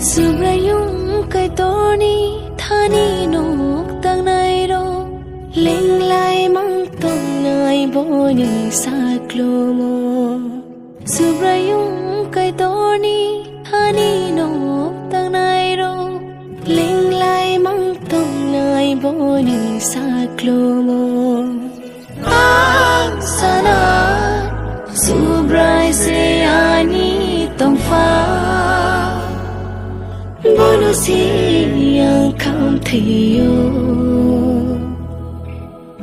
Subrayung kay Tony thani nok tang nai ro ling lai mang tong nai boni saklomo Subrayung kay Tony thani nok tang nai ro ling lai mang tong nai boni saklomo ang sana Subray se ani tong fa Bolo siyang kamtiyo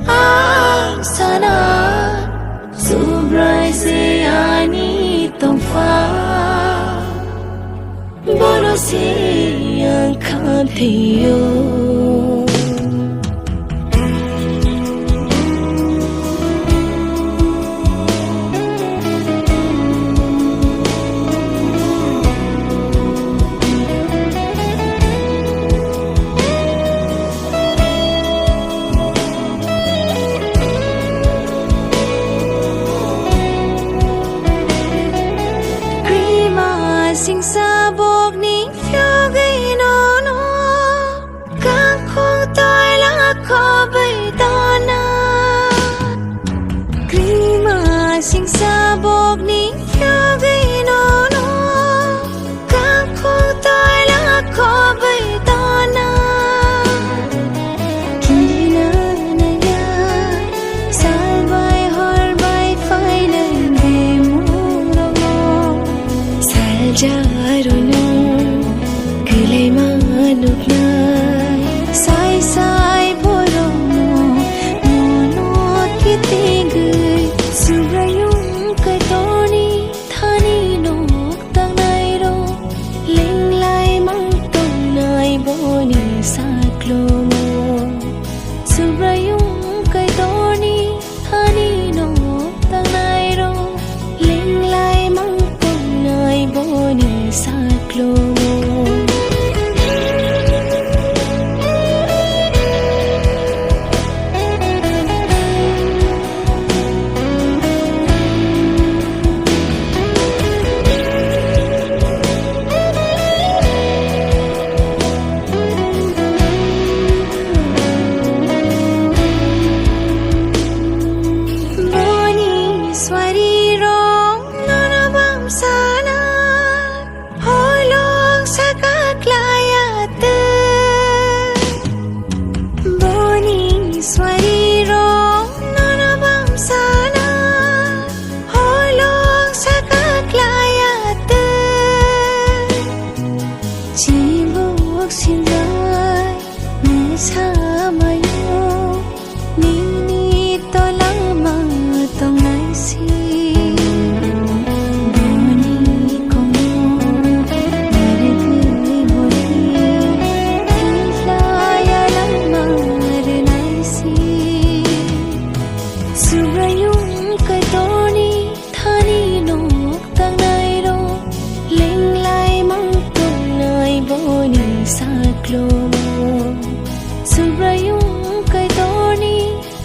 Ang sana Subray siyani tong fa Bolo siyang kamtiyo Sing sabog ni phiêu gây nó các khung tôi là khó bay to na khi mà sing sabog ni phiêu gây nó các khung tôi là khó bay to na khi na na ya sai bay hol bay phai lên về mưa Jarunu Gilay manok na Say poromo Monot kitigay Subrayung kay Tony Thani nok tang nai ro Ling lai mang tong nai boni saklomo Subrayung kay Tony Thani nok tang nai ro Ling lai mang tong nai boni saklomo Boni swari rong nanabam sana Holong sa kaklayat Boni swari rong nanabam sana Holong sa kaklayat Chibuk sinday Nisama yo Ninito lamang tong naisi Subrayung kay Tony Thani nok tang nai ro Ling lai mang tong nai boni saklomo Subrayung kay Tony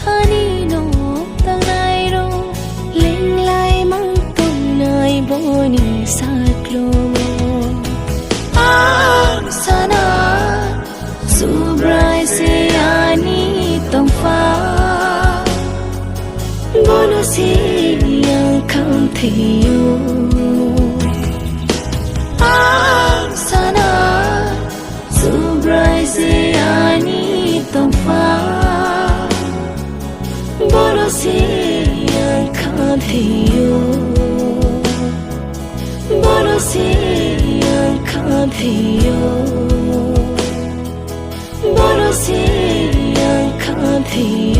Thani nok tang nai ro Ling lai mang tong nai boni saklomo Ang sana Subray siyani tong fa Bolo siyang kamtiyo Ang sana Subray siyani tong fa Bolo siyang kamtiyo Bolo siyang kamtiyo Bolo siyang kamtiyo